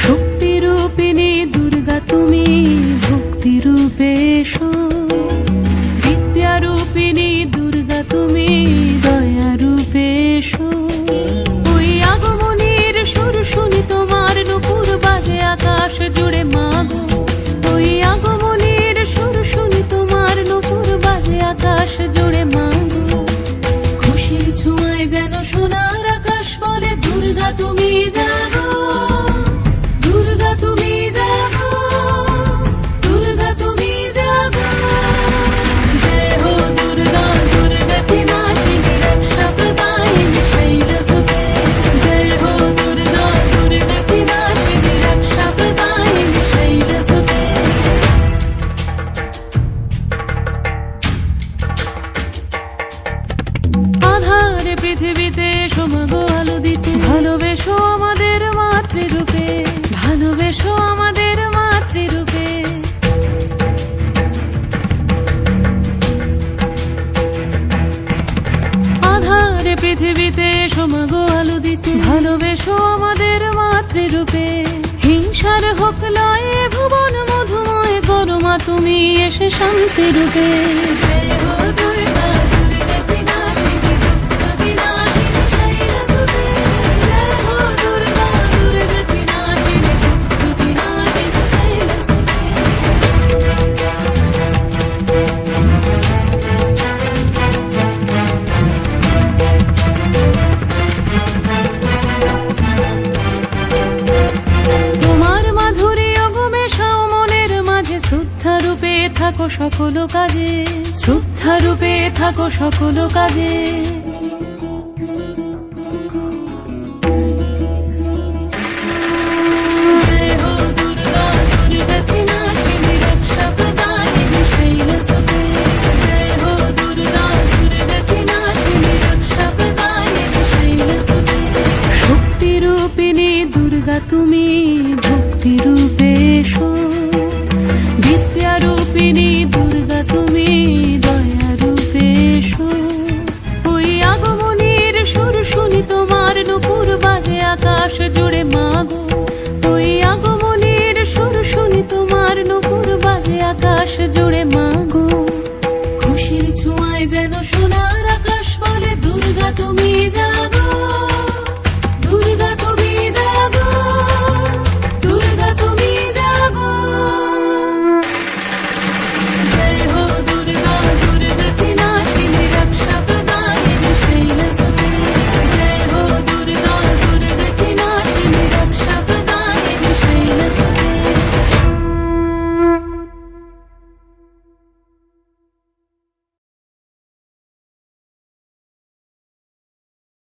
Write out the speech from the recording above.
শক্তিরূপিণী দুর্গা তুমি ভক্তিরূপে এসো, বিদ্যারূপিণী দুর্গা তুমি দয়ারূপে এসো। ওই আগমনীর সুর শুনি তোমার নুপুর বাজে আকাশ জুড়ে মাগো, ওই আগমনীর সুর শুনি তোমার নুপুর বাজে আকাশ জুড়ে মাগো। খুশির ছোঁয়ায় যেন সোনার আকাশ বলে দুর্গা তুমি জাগো, দুর্গা তুমি জাগো, দুর্গা তুমি জাগো। জয় হো দুর্গা দুর্গতি নাশিনী রক্ষা প্রদায়িনী শৈলসুতে, জয় হো দুর্গা দুর্গতি নাশিনী রক্ষা প্রদায়িনী শৈলসুতে। আধারে পৃথিবীতে সোমাগো আলো দিতে, ভালোবেসো আমাদের মাতৃরূপে, ভালোবেসো আমাদের মাতৃরূপে। আধারে পৃথিবীতে সোমাগো আলো দিতে, ভালোবেসো আমাদের মাতৃরূপে। হিংসার হোক লয়ে ভুবন মধুময় করো মা তুমি এসে শান্তি রূপে। জয় হো দুর্গা দুর্গতি নাশিনী দুঃখ বিনাশিনী শৈলসুতে, জয় হো দুর্গা দুর্গতি নাশিনী দুঃখ বিনাশিনী শৈলসুতে। তোমার মাধুরী অগমেশাও মনের মাঝে, শ্রদ্ধা রূপে থাকো সকল কাজে, শ্রদ্ধা রূপে থাকো সকল কাজে। জয় হো দুর্গা দুর্গতি নাশিনী রক্ষা প্রদায়িনী শৈলসুতে, জয় হো দুর্গা দুর্গতি নাশিনী রক্ষা প্রদায়িনী শৈলসুতে। শক্তিরূপিণী দুর্গা তুমি ভক্তিরূপে এসো, বিদ্যারূপিণী দুর্গা তুমি দয়ারূপে এসো। ওই আগমনীর সুর শুনি তোমার নুপুর বাজে আকাশ জুড়ে মাগো, ওই আগমনীর সুর শুনি তোমার নুপুর বাজে আকাশ জুড়ে